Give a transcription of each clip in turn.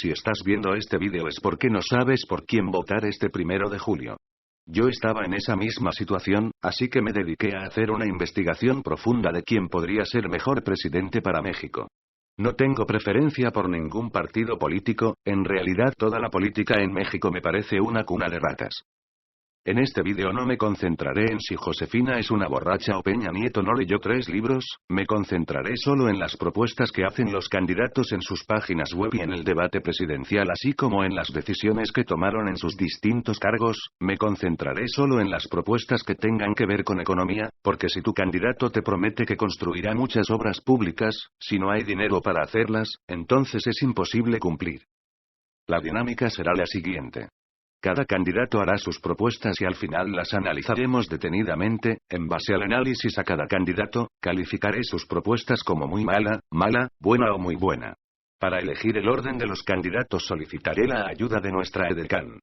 Si estás viendo este vídeo es porque no sabes por quién votar este 1 de julio. Yo estaba en esa misma situación, así que me dediqué a hacer una investigación profunda de quién podría ser mejor presidente para México. No tengo preferencia por ningún partido político, en realidad toda la política en México me parece una cuna de ratas. En este vídeo no me concentraré en si Josefina es una borracha o Peña Nieto no leyó 3 libros, me concentraré solo en las propuestas que hacen los candidatos en sus páginas web y en el debate presidencial así como en las decisiones que tomaron en sus distintos cargos, me concentraré solo en las propuestas que tengan que ver con economía, porque si tu candidato te promete que construirá muchas obras públicas, si no hay dinero para hacerlas, entonces es imposible cumplir. La dinámica será la siguiente. Cada candidato hará sus propuestas y al final las analizaremos detenidamente, en base al análisis a cada candidato, calificaré sus propuestas como muy mala, buena o muy buena. Para elegir el orden de los candidatos solicitaré la ayuda de nuestra edecán.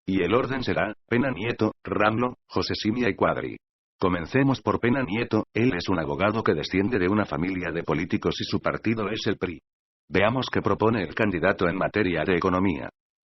Y el orden será, Peña Nieto, Ramlo, Josefina y Cuadri. Comencemos por Peña Nieto, él es un abogado que desciende de una familia de políticos y su partido es el PRI. Veamos qué propone el candidato en materia de economía.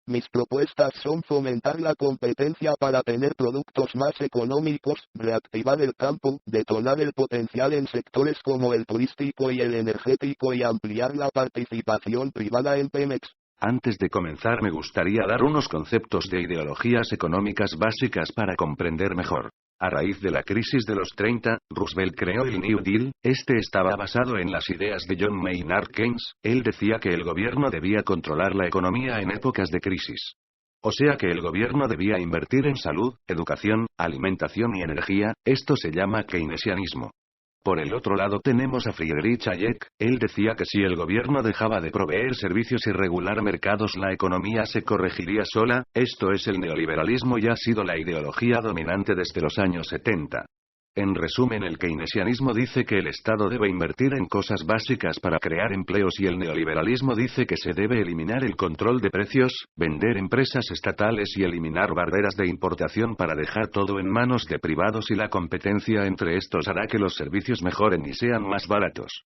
Mis propuestas son fomentar la competencia para tener productos más económicos, reactivar el campo, detonar el potencial en sectores como el turístico y el energético y ampliar la participación privada en Pemex. Antes de comenzar me gustaría dar unos conceptos de ideologías económicas básicas para comprender mejor. A raíz de la crisis de los 30, Roosevelt creó el New Deal, este estaba basado en las ideas de John Maynard Keynes, él decía que el gobierno debía controlar la economía en épocas de crisis. O sea que el gobierno debía invertir en salud, educación, alimentación y energía, esto se llama keynesianismo. Por el otro lado tenemos a Friedrich Hayek, él decía que si el gobierno dejaba de proveer servicios y regular mercados la economía se corregiría sola, esto es el neoliberalismo y ha sido la ideología dominante desde los años 70. En resumen, el keynesianismo dice que el Estado debe invertir en cosas básicas para crear empleos y el neoliberalismo dice que se debe eliminar el control de precios, vender empresas estatales y eliminar barreras de importación para dejar todo en manos de privados y la competencia entre estos hará que los servicios mejoren y sean más baratos.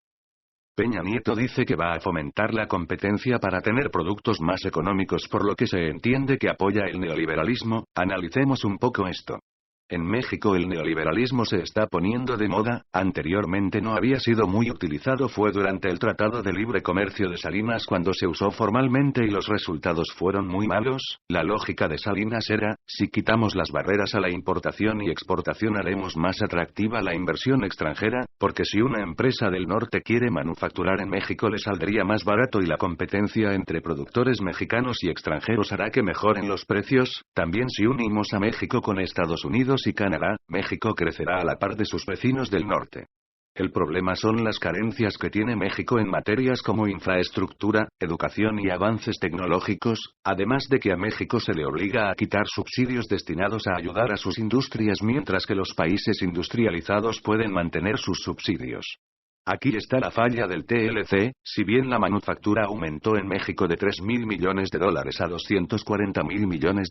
Peña Nieto dice que va a fomentar la competencia para tener productos más económicos por lo que se entiende que apoya el neoliberalismo, analicemos un poco esto. En México el neoliberalismo se está poniendo de moda, anteriormente no había sido muy utilizado fue durante el Tratado de Libre Comercio de Salinas cuando se usó formalmente y los resultados fueron muy malos, la lógica de Salinas era, si quitamos las barreras a la importación y exportación haremos más atractiva la inversión extranjera, porque si una empresa del norte quiere manufacturar en México le saldría más barato y la competencia entre productores mexicanos y extranjeros hará que mejoren los precios, también si unimos a México con Estados Unidos y Canadá, México crecerá a la par de sus vecinos del norte. El problema son las carencias que tiene México en materias como infraestructura, educación y avances tecnológicos, además de que a México se le obliga a quitar subsidios destinados a ayudar a sus industrias mientras que los países industrializados pueden mantener sus subsidios. Aquí está la falla del TLC, si bien la manufactura aumentó en México de $3.000 millones a $240.000 millones,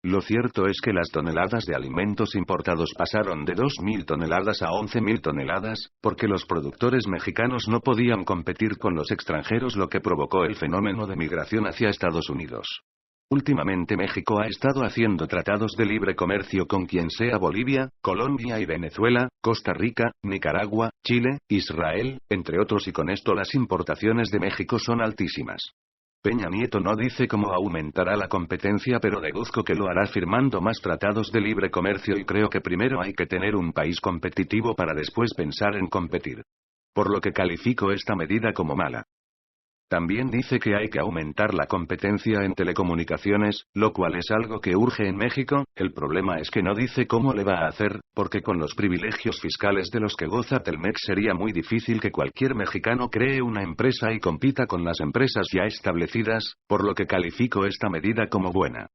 lo cierto es que las toneladas de alimentos importados pasaron de 2.000 toneladas a 11.000 toneladas, porque los productores mexicanos no podían competir con los extranjeros lo que provocó el fenómeno de migración hacia Estados Unidos. Últimamente México ha estado haciendo tratados de libre comercio con quien sea Bolivia, Colombia y Venezuela, Costa Rica, Nicaragua, Chile, Israel, entre otros y con esto las importaciones de México son altísimas. Peña Nieto no dice cómo aumentará la competencia pero deduzco que lo hará firmando más tratados de libre comercio y creo que primero hay que tener un país competitivo para después pensar en competir. Por lo que califico esta medida como mala. También dice que hay que aumentar la competencia en telecomunicaciones, lo cual es algo que urge en México, el problema es que no dice cómo le va a hacer, porque con los privilegios fiscales de los que goza Telmex sería muy difícil que cualquier mexicano cree una empresa y compita con las empresas ya establecidas, por lo que califico esta medida como buena.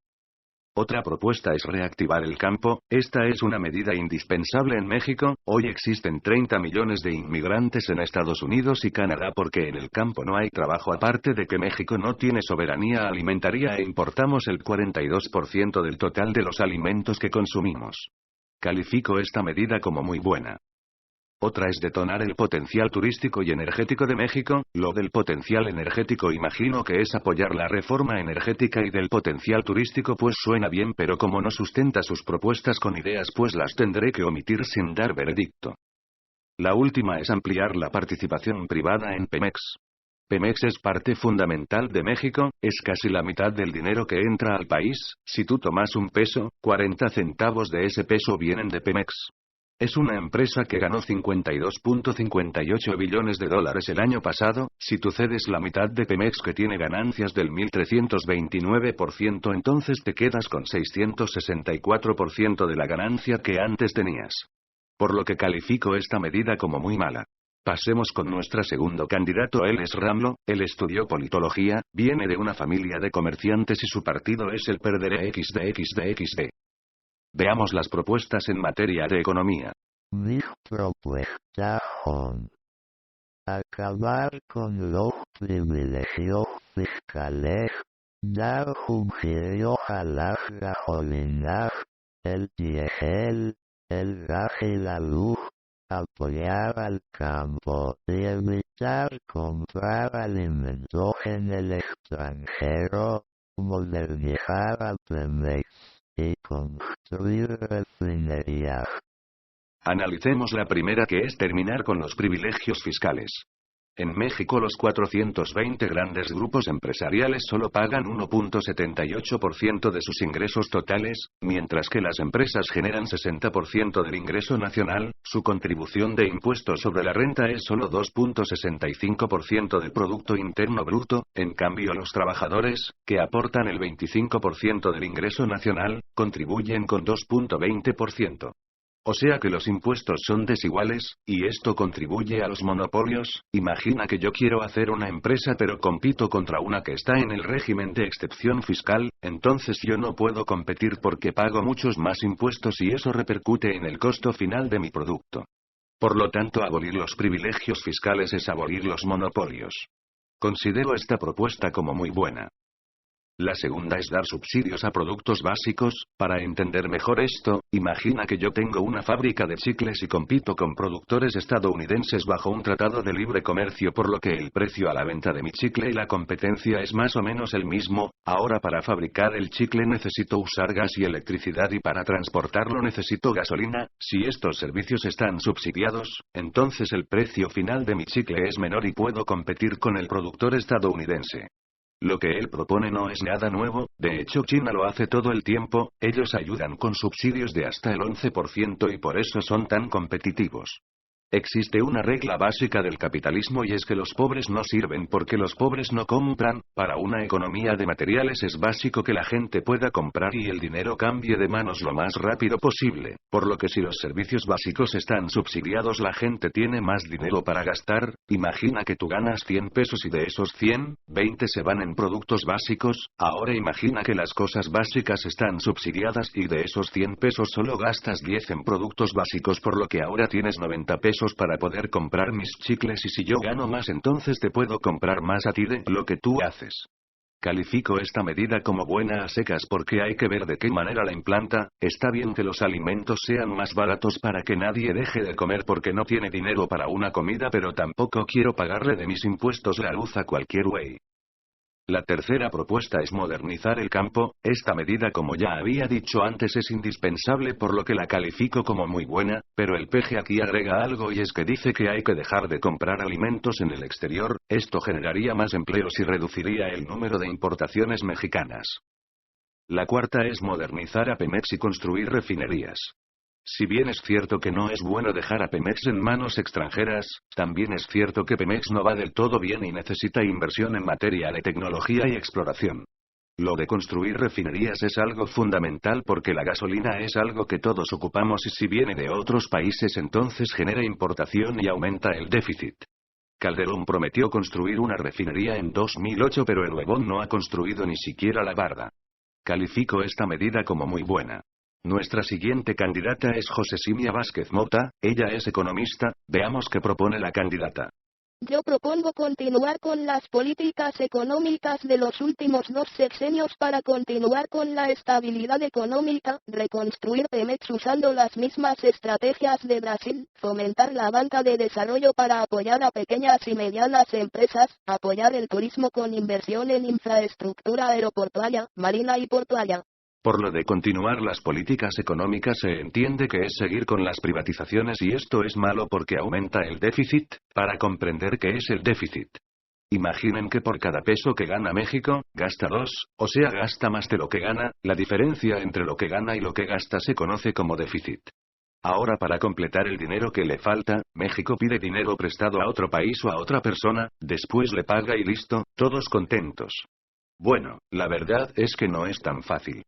Otra propuesta es reactivar el campo, esta es una medida indispensable en México, hoy existen 30 millones de inmigrantes en Estados Unidos y Canadá porque en el campo no hay trabajo aparte de que México no tiene soberanía alimentaria e importamos el 42% del total de los alimentos que consumimos. Califico esta medida como muy buena. Otra es detonar el potencial turístico y energético de México. Lo del potencial energético imagino que es apoyar la reforma energética, y del potencial turístico pues suena bien, pero como no sustenta sus propuestas con ideas pues las tendré que omitir sin dar veredicto. La última es ampliar la participación privada en Pemex. Pemex es parte fundamental de México, es casi la mitad del dinero que entra al país. Si tú tomas un peso, 40 centavos de ese peso vienen de Pemex. Es una empresa que ganó 52.58 billones de dólares el año pasado. Si tú cedes la mitad de Pemex, que tiene ganancias del 1329%, entonces te quedas con 664% de la ganancia que antes tenías. Por lo que califico esta medida como muy mala. Pasemos con nuestro segundo candidato. Él es Ramlo, él estudió politología, viene de una familia de comerciantes y su partido es el PRD XD. Veamos las propuestas en materia de economía. Mis propuestas son: acabar con los privilegios fiscales, dar subsidios a las gasolinas, el diésel, el gas y la luz, apoyar al campo y evitar comprar alimentos en el extranjero, modernizar a Pemex y construir refinerías. Analicemos la primera, que es terminar con los privilegios fiscales. En México los 420 grandes grupos empresariales solo pagan 1.78% de sus ingresos totales, mientras que las empresas generan 60% del ingreso nacional. Su contribución de impuestos sobre la renta es solo 2.65% del Producto Interno Bruto. En cambio, los trabajadores, que aportan el 25% del ingreso nacional, contribuyen con 2.20%. O sea que los impuestos son desiguales, y esto contribuye a los monopolios. Imagina que yo quiero hacer una empresa pero compito contra una que está en el régimen de excepción fiscal, entonces yo no puedo competir porque pago muchos más impuestos y eso repercute en el costo final de mi producto. Por lo tanto, abolir los privilegios fiscales es abolir los monopolios. Considero esta propuesta como muy buena. La segunda es dar subsidios a productos básicos. Para entender mejor esto, imagina que yo tengo una fábrica de chicles y compito con productores estadounidenses bajo un tratado de libre comercio, por lo que el precio a la venta de mi chicle y la competencia es más o menos el mismo. Ahora, para fabricar el chicle necesito usar gas y electricidad, y para transportarlo necesito gasolina. Si estos servicios están subsidiados, entonces el precio final de mi chicle es menor y puedo competir con el productor estadounidense. Lo que él propone no es nada nuevo, de hecho China lo hace todo el tiempo. Ellos ayudan con subsidios de hasta el 11% y por eso son tan competitivos. Existe una regla básica del capitalismo y es que los pobres no sirven porque los pobres no compran. Para una economía de materiales es básico que la gente pueda comprar y el dinero cambie de manos lo más rápido posible, por lo que si los servicios básicos están subsidiados la gente tiene más dinero para gastar. Imagina que tú ganas 100 pesos y de esos 100, 20 se van en productos básicos. Ahora imagina que las cosas básicas están subsidiadas y de esos 100 pesos solo gastas 10 en productos básicos, por lo que ahora tienes 90 pesos para poder comprar mis chicles, y si yo gano más entonces te puedo comprar más a ti de lo que tú haces. Califico esta medida como buena a secas porque hay que ver de qué manera la implanta. Está bien que los alimentos sean más baratos para que nadie deje de comer porque no tiene dinero para una comida, pero tampoco quiero pagarle de mis impuestos la luz a cualquier güey. La tercera propuesta es modernizar el campo. Esta medida, como ya había dicho antes, es indispensable, por lo que la califico como muy buena, pero el PG aquí agrega algo y es que dice que hay que dejar de comprar alimentos en el exterior. Esto generaría más empleos y reduciría el número de importaciones mexicanas. La cuarta es modernizar a Pemex y construir refinerías. Si bien es cierto que no es bueno dejar a Pemex en manos extranjeras, también es cierto que Pemex no va del todo bien y necesita inversión en materia de tecnología y exploración. Lo de construir refinerías es algo fundamental porque la gasolina es algo que todos ocupamos y si viene de otros países entonces genera importación y aumenta el déficit. Calderón prometió construir una refinería en 2008, pero el huevón no ha construido ni siquiera la barda. Califico esta medida como muy buena. Nuestra siguiente candidata es Josefina Vázquez Mota. Ella es economista. Veamos qué propone la candidata. Yo propongo continuar con las políticas económicas de los últimos 2 sexenios para continuar con la estabilidad económica, reconstruir Pemex usando las mismas estrategias de Brasil, fomentar la banca de desarrollo para apoyar a pequeñas y medianas empresas, apoyar el turismo con inversión en infraestructura aeroportuaria, marina y portuaria. Por lo de continuar las políticas económicas se entiende que es seguir con las privatizaciones y esto es malo porque aumenta el déficit. Para comprender qué es el déficit. Imaginen que por cada peso que gana México, gasta 2, o sea gasta más de lo que gana, la diferencia entre lo que gana y lo que gasta se conoce como déficit. Ahora para completar el dinero que le falta, México pide dinero prestado a otro país o a otra persona, después le paga y listo, todos contentos. Bueno, la verdad es que no es tan fácil.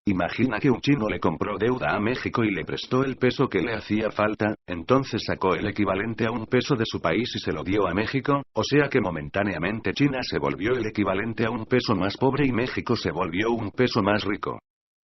Imagina que un chino le compró deuda a México y le prestó el peso que le hacía falta, entonces sacó el equivalente a un peso de su país y se lo dio a México, o sea que momentáneamente China se volvió el equivalente a un peso más pobre y México se volvió un peso más rico.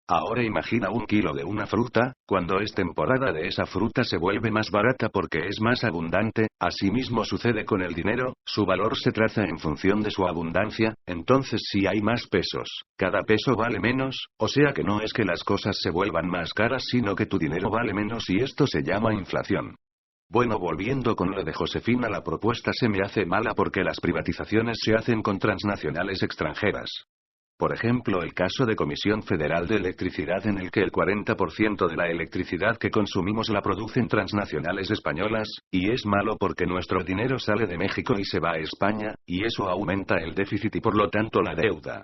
Ahora imagina un kilo de una fruta, cuando es temporada de esa fruta se vuelve más barata porque es más abundante, asimismo sucede con el dinero, su valor se traza en función de su abundancia, entonces si hay más pesos, cada peso vale menos, o sea que no es que las cosas se vuelvan más caras sino que tu dinero vale menos y esto se llama inflación. Bueno, volviendo con lo de Josefina, la propuesta se me hace mala porque las privatizaciones se hacen con transnacionales extranjeras. Por ejemplo, el caso de Comisión Federal de Electricidad en el que el 40% de la electricidad que consumimos la producen transnacionales españolas, y es malo porque nuestro dinero sale de México y se va a España, y eso aumenta el déficit y por lo tanto la deuda.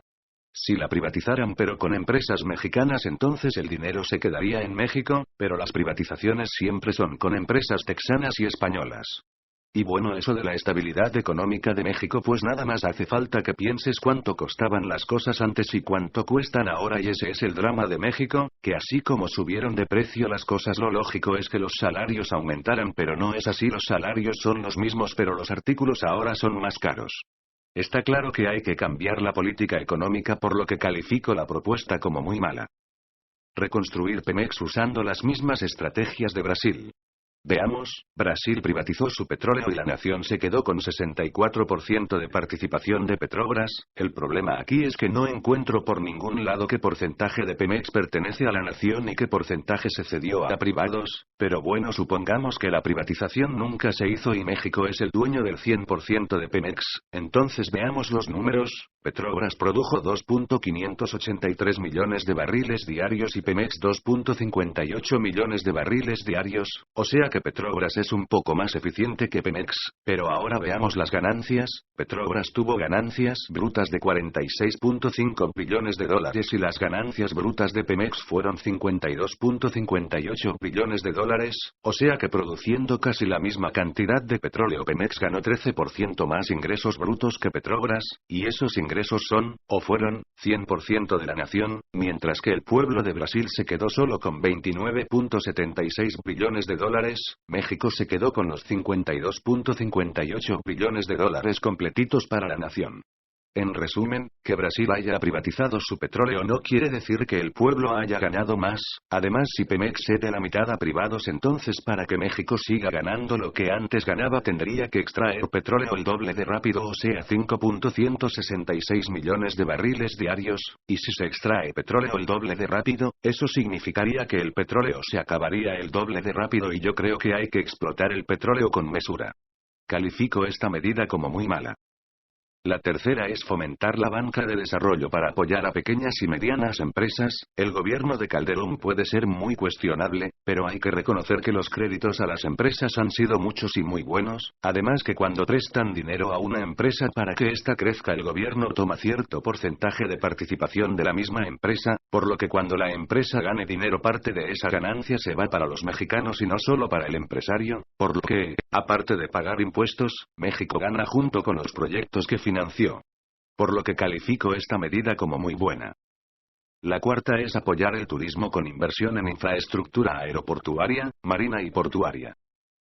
Si la privatizaran pero con empresas mexicanas entonces el dinero se quedaría en México, pero las privatizaciones siempre son con empresas texanas y españolas. Y bueno, eso de la estabilidad económica de México, pues nada más hace falta que pienses cuánto costaban las cosas antes y cuánto cuestan ahora, y ese es el drama de México, que así como subieron de precio las cosas lo lógico es que los salarios aumentaran, pero no es así, los salarios son los mismos pero los artículos ahora son más caros. Está claro que hay que cambiar la política económica por lo que califico la propuesta como muy mala. Reconstruir Pemex usando las mismas estrategias de Brasil. Veamos, Brasil privatizó su petróleo y la nación se quedó con 64% de participación de Petrobras. El problema aquí es que no encuentro por ningún lado qué porcentaje de Pemex pertenece a la nación y qué porcentaje se cedió a privados, pero bueno, supongamos que la privatización nunca se hizo y México es el dueño del 100% de Pemex, entonces veamos los números. Petrobras produjo 2.583 millones de barriles diarios y Pemex 2.58 millones de barriles diarios, o sea que Petrobras es un poco más eficiente que Pemex, pero ahora veamos las ganancias. Petrobras tuvo ganancias brutas de 46.5 billones de dólares y las ganancias brutas de Pemex fueron 52.58 billones de dólares, o sea que produciendo casi la misma cantidad de petróleo Pemex ganó 13% más ingresos brutos que Petrobras, y esos ingresos son, o fueron, 100% de la nación, mientras que el pueblo de Brasil se quedó solo con 29.76 billones de dólares, México se quedó con los 52.58 billones de dólares completitos para la nación. En resumen, que Brasil haya privatizado su petróleo no quiere decir que el pueblo haya ganado más, además si Pemex cede la mitad a privados entonces para que México siga ganando lo que antes ganaba tendría que extraer petróleo el doble de rápido, o sea 5.166 millones de barriles diarios, y si se extrae petróleo el doble de rápido, eso significaría que el petróleo se acabaría el doble de rápido y yo creo que hay que explotar el petróleo con mesura. Califico esta medida como muy mala. La tercera es fomentar la banca de desarrollo para apoyar a pequeñas y medianas empresas. El gobierno de Calderón puede ser muy cuestionable, pero hay que reconocer que los créditos a las empresas han sido muchos y muy buenos, además que cuando prestan dinero a una empresa para que ésta crezca el gobierno toma cierto porcentaje de participación de la misma empresa, por lo que cuando la empresa gane dinero parte de esa ganancia se va para los mexicanos y no solo para el empresario, por lo que, aparte de pagar impuestos, México gana junto con los proyectos que financió. Por lo que califico esta medida como muy buena. La cuarta es apoyar el turismo con inversión en infraestructura aeroportuaria, marina y portuaria.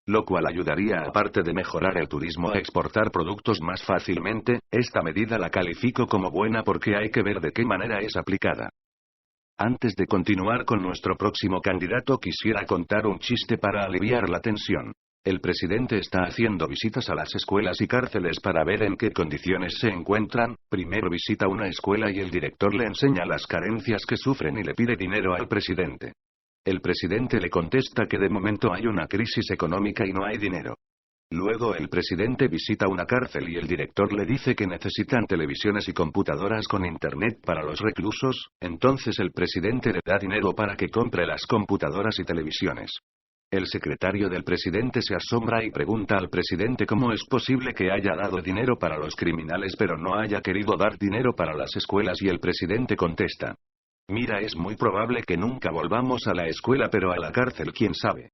Lo cual ayudaría, aparte de mejorar el turismo, a exportar productos más fácilmente. Esta medida la califico como buena porque hay que ver de qué manera es aplicada. Antes de continuar con nuestro próximo candidato quisiera contar un chiste para aliviar la tensión. El presidente está haciendo visitas a las escuelas y cárceles para ver en qué condiciones se encuentran. Primero visita una escuela y el director le enseña las carencias que sufren y le pide dinero al presidente. El presidente le contesta que de momento hay una crisis económica y no hay dinero. Luego el presidente visita una cárcel y el director le dice que necesitan televisiones y computadoras con internet para los reclusos. Entonces el presidente le da dinero para que compre las computadoras y televisiones. El secretario del presidente se asombra y pregunta al presidente cómo es posible que haya dado dinero para los criminales pero no haya querido dar dinero para las escuelas, y el presidente contesta: mira, es muy probable que nunca volvamos a la escuela, pero a la cárcel quién sabe.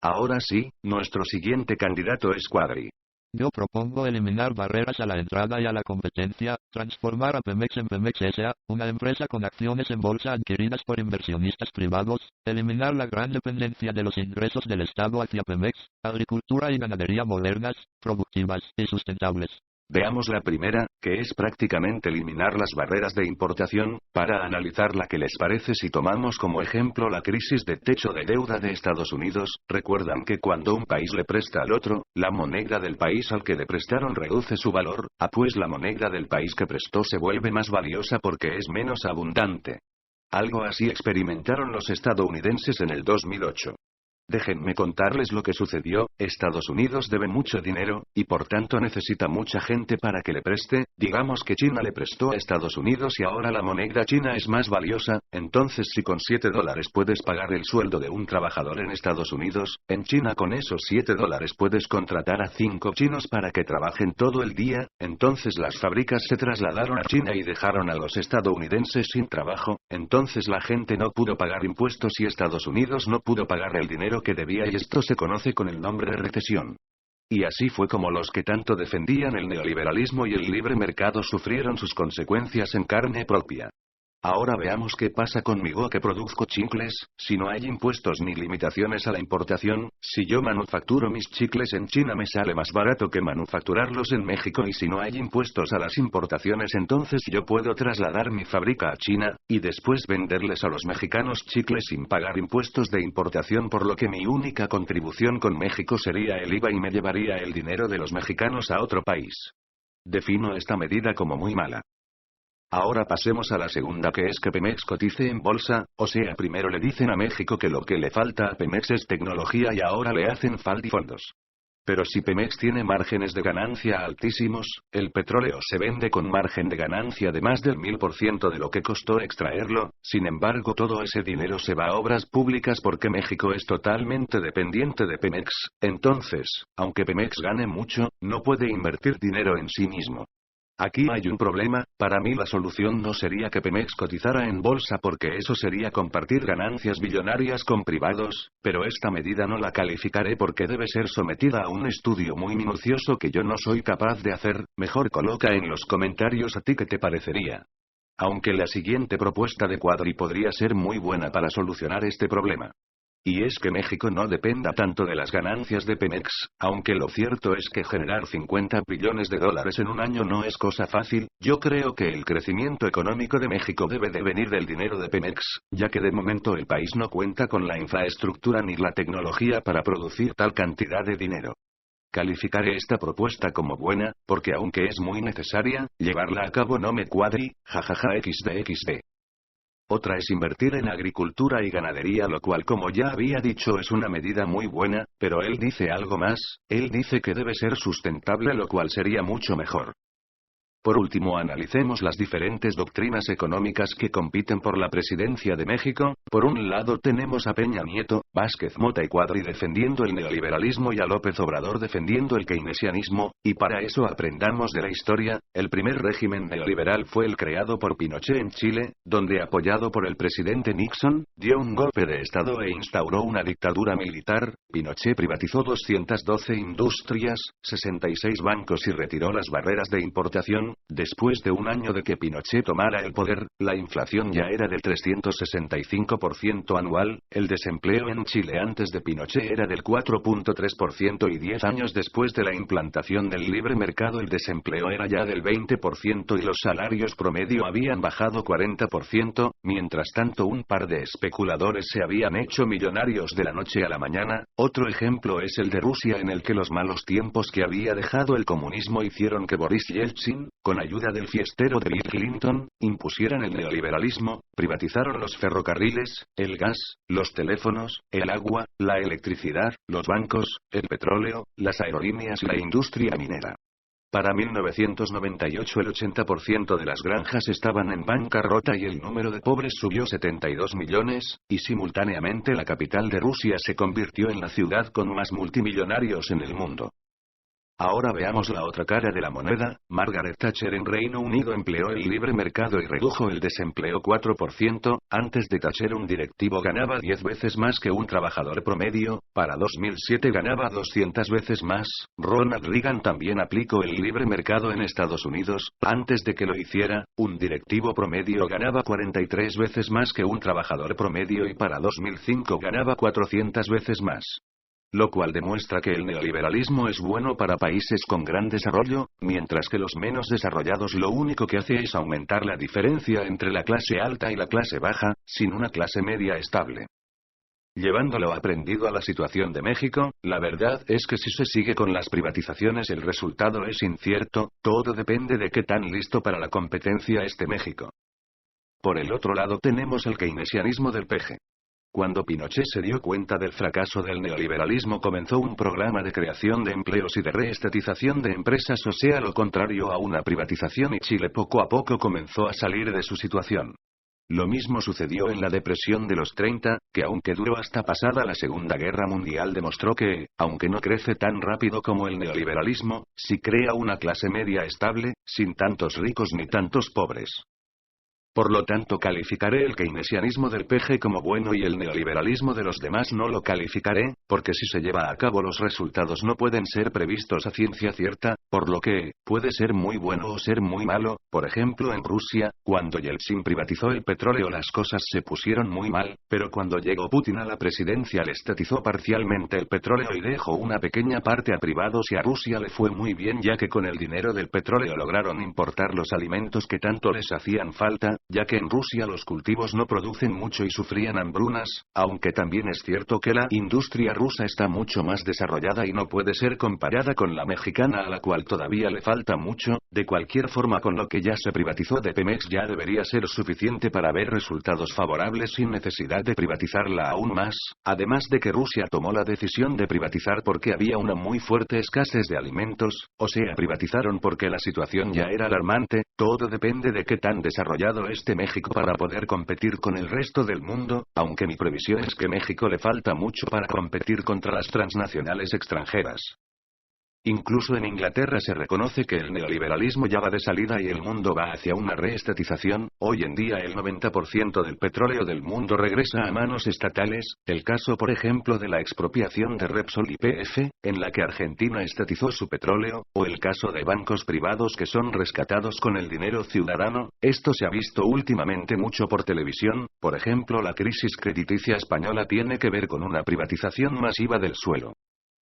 Ahora sí, nuestro siguiente candidato es Quadri. Yo propongo eliminar barreras a la entrada y a la competencia, transformar a Pemex en Pemex S.A., una empresa con acciones en bolsa adquiridas por inversionistas privados, eliminar la gran dependencia de los ingresos del Estado hacia Pemex, agricultura y ganadería modernas, productivas y sustentables. Veamos la primera, que es prácticamente eliminar las barreras de importación. Para analizar la que les parece si tomamos como ejemplo la crisis de techo de deuda de Estados Unidos. Recuerdan que cuando un país le presta al otro, la moneda del país al que le prestaron reduce su valor, pues la moneda del país que prestó se vuelve más valiosa porque es menos abundante. Algo así experimentaron los estadounidenses en el 2008. Déjenme contarles lo que sucedió. Estados Unidos debe mucho dinero, y por tanto necesita mucha gente para que le preste. Digamos que China le prestó a Estados Unidos y ahora la moneda china es más valiosa. Entonces, si con $7 puedes pagar el sueldo de un trabajador en Estados Unidos, en China con esos $7 puedes contratar a 5 chinos para que trabajen todo el día. Entonces las fábricas se trasladaron a China y dejaron a los estadounidenses sin trabajo. Entonces la gente no pudo pagar impuestos y Estados Unidos no pudo pagar el dinero que debía, y esto se conoce con el nombre de recesión. Y así fue como los que tanto defendían el neoliberalismo y el libre mercado sufrieron sus consecuencias en carne propia. Ahora veamos qué pasa conmigo que produzco chicles. Si no hay impuestos ni limitaciones a la importación, si yo manufacturo mis chicles en China me sale más barato que manufacturarlos en México, y si no hay impuestos a las importaciones entonces yo puedo trasladar mi fábrica a China, y después venderles a los mexicanos chicles sin pagar impuestos de importación, por lo que mi única contribución con México sería el IVA y me llevaría el dinero de los mexicanos a otro país. Defino esta medida como muy mala. Ahora pasemos a la segunda, que es que Pemex cotice en bolsa. O sea, primero le dicen a México que lo que le falta a Pemex es tecnología y ahora le hacen falta fondos. Pero si Pemex tiene márgenes de ganancia altísimos, el petróleo se vende con margen de ganancia de más del 1000% de lo que costó extraerlo. Sin embargo, todo ese dinero se va a obras públicas porque México es totalmente dependiente de Pemex. Entonces, aunque Pemex gane mucho, no puede invertir dinero en sí mismo. Aquí hay un problema. Para mí la solución no sería que Pemex cotizara en bolsa porque eso sería compartir ganancias billonarias con privados, pero esta medida no la calificaré porque debe ser sometida a un estudio muy minucioso que yo no soy capaz de hacer. Mejor coloca en los comentarios a ti qué te parecería. Aunque la siguiente propuesta de Quadri podría ser muy buena para solucionar este problema. Y es que México no dependa tanto de las ganancias de Pemex, aunque lo cierto es que generar $50 billones en un año no es cosa fácil. Yo creo que el crecimiento económico de México debe de venir del dinero de Pemex, ya que de momento el país no cuenta con la infraestructura ni la tecnología para producir tal cantidad de dinero. Calificaré esta propuesta como buena, porque aunque es muy necesaria, llevarla a cabo no me Quadri, jajaja xd. Otra es invertir en agricultura y ganadería, lo cual, como ya había dicho, es una medida muy buena, pero él dice algo más. Él dice que debe ser sustentable, lo cual sería mucho mejor. Por último, analicemos las diferentes doctrinas económicas que compiten por la presidencia de México. Por un lado tenemos a Peña Nieto, Vázquez Mota y Quadri defendiendo el neoliberalismo y a López Obrador defendiendo el keynesianismo, y para eso aprendamos de la historia. El primer régimen neoliberal fue el creado por Pinochet en Chile, donde apoyado por el presidente Nixon, dio un golpe de estado e instauró una dictadura militar. Pinochet privatizó 212 industrias, 66 bancos y retiró las barreras de importación. Después de un año de que Pinochet tomara el poder, la inflación ya era del 365% anual, el desempleo en Chile antes de Pinochet era del 4.3% y 10 años después de la implantación del libre mercado el desempleo era ya del 20% y los salarios promedio habían bajado 40%, mientras tanto un par de especuladores se habían hecho millonarios de la noche a la mañana. Otro ejemplo es el de Rusia, en el que los malos tiempos que había dejado el comunismo hicieron que Boris Yeltsin, con ayuda del fiestero de Bill Clinton, impusieran el neoliberalismo, privatizaron los ferrocarriles, el gas, los teléfonos, el agua, la electricidad, los bancos, el petróleo, las aerolíneas y la industria minera. Para 1998 el 80% de las granjas estaban en bancarrota y el número de pobres subió 72 millones, y simultáneamente la capital de Rusia se convirtió en la ciudad con más multimillonarios en el mundo. Ahora veamos la otra cara de la moneda. Margaret Thatcher en Reino Unido empleó el libre mercado y redujo el desempleo 4%, antes de Thatcher un directivo ganaba 10 veces más que un trabajador promedio, para 2007 ganaba 200 veces más. Ronald Reagan también aplicó el libre mercado en Estados Unidos, antes de que lo hiciera, un directivo promedio ganaba 43 veces más que un trabajador promedio y para 2005 ganaba 400 veces más. Lo cual demuestra que el neoliberalismo es bueno para países con gran desarrollo, mientras que los menos desarrollados lo único que hace es aumentar la diferencia entre la clase alta y la clase baja, sin una clase media estable. Llevando lo aprendido a la situación de México, la verdad es que si se sigue con las privatizaciones el resultado es incierto, todo depende de qué tan listo para la competencia esté México. Por el otro lado tenemos el keynesianismo del PG. Cuando Pinochet se dio cuenta del fracaso del neoliberalismo, comenzó un programa de creación de empleos y de reestatización de empresas, o sea, lo contrario a una privatización, y Chile poco a poco comenzó a salir de su situación. Lo mismo sucedió en la depresión de los 30, que aunque duró hasta pasada la Segunda Guerra Mundial, demostró que, aunque no crece tan rápido como el neoliberalismo, sí crea una clase media estable, sin tantos ricos ni tantos pobres. Por lo tanto, calificaré el keynesianismo del PG como bueno y el neoliberalismo de los demás no lo calificaré, porque si se lleva a cabo los resultados no pueden ser previstos a ciencia cierta, por lo que, puede ser muy bueno o ser muy malo. Por ejemplo, en Rusia, cuando Yeltsin privatizó el petróleo las cosas se pusieron muy mal, pero cuando llegó Putin a la presidencia le estatizó parcialmente el petróleo y dejó una pequeña parte a privados, y a Rusia le fue muy bien, ya que con el dinero del petróleo lograron importar los alimentos que tanto les hacían falta, ya que en Rusia los cultivos no producen mucho y sufrían hambrunas, aunque también es cierto que la industria rusa está mucho más desarrollada y no puede ser comparada con la mexicana, a la cual todavía le falta mucho. De cualquier forma, con lo que ya se privatizó de Pemex ya debería ser suficiente para ver resultados favorables sin necesidad de privatizarla aún más, además de que Rusia tomó la decisión de privatizar porque había una muy fuerte escasez de alimentos, o sea, privatizaron porque la situación ya era alarmante. Todo depende de qué tan desarrollado esté México para poder competir con el resto del mundo, aunque mi previsión es que México le falta mucho para competir contra las transnacionales extranjeras. Incluso en Inglaterra se reconoce que el neoliberalismo ya va de salida y el mundo va hacia una reestatización. Hoy en día el 90% del petróleo del mundo regresa a manos estatales, el caso por ejemplo de la expropiación de Repsol y YPF, en la que Argentina estatizó su petróleo, o el caso de bancos privados que son rescatados con el dinero ciudadano. Esto se ha visto últimamente mucho por televisión. Por ejemplo, la crisis crediticia española tiene que ver con una privatización masiva del suelo.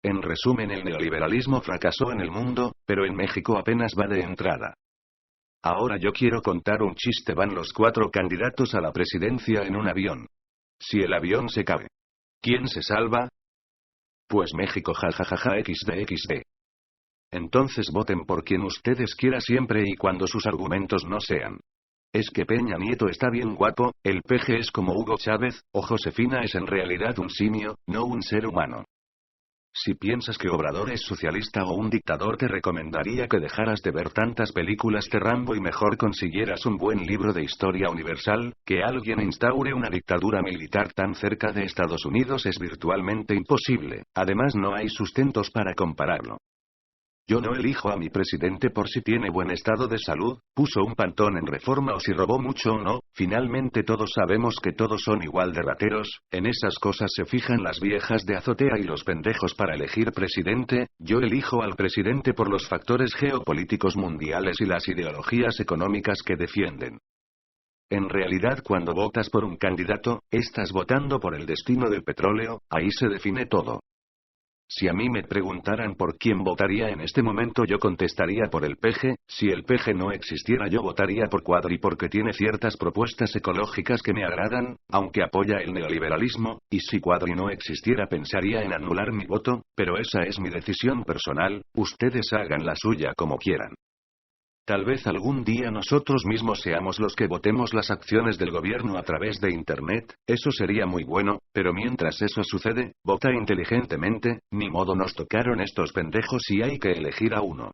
En resumen, el neoliberalismo fracasó en el mundo, pero en México apenas va de entrada. Ahora yo quiero contar un chiste. Van los 4 candidatos a la presidencia en un avión. Si el avión se cae, ¿quién se salva? Pues México, jajajaja, XD. Entonces voten por quien ustedes quieran siempre y cuando sus argumentos no sean: es que Peña Nieto está bien guapo, el PG es como Hugo Chávez, o Josefina es en realidad un simio, no un ser humano. Si piensas que Obrador es socialista o un dictador, te recomendaría que dejaras de ver tantas películas de Rambo y mejor consiguieras un buen libro de historia universal. Que alguien instaure una dictadura militar tan cerca de Estados Unidos es virtualmente imposible, además no hay sustentos para compararlo. Yo no elijo a mi presidente por si tiene buen estado de salud, puso un pantón en Reforma o si robó mucho o no. Finalmente todos sabemos que todos son igual de rateros. En esas cosas se fijan las viejas de azotea y los pendejos para elegir presidente. Yo elijo al presidente por los factores geopolíticos mundiales y las ideologías económicas que defienden. En realidad, cuando votas por un candidato, estás votando por el destino del petróleo, ahí se define todo. Si a mí me preguntaran por quién votaría en este momento, yo contestaría por el PG. Si el PG no existiera, yo votaría por Quadri porque tiene ciertas propuestas ecológicas que me agradan, aunque apoya el neoliberalismo, y si Quadri no existiera pensaría en anular mi voto, pero esa es mi decisión personal, ustedes hagan la suya como quieran. Tal vez algún día nosotros mismos seamos los que votemos las acciones del gobierno a través de Internet, eso sería muy bueno, pero mientras eso sucede, vota inteligentemente, ni modo nos tocaron estos pendejos y hay que elegir a uno.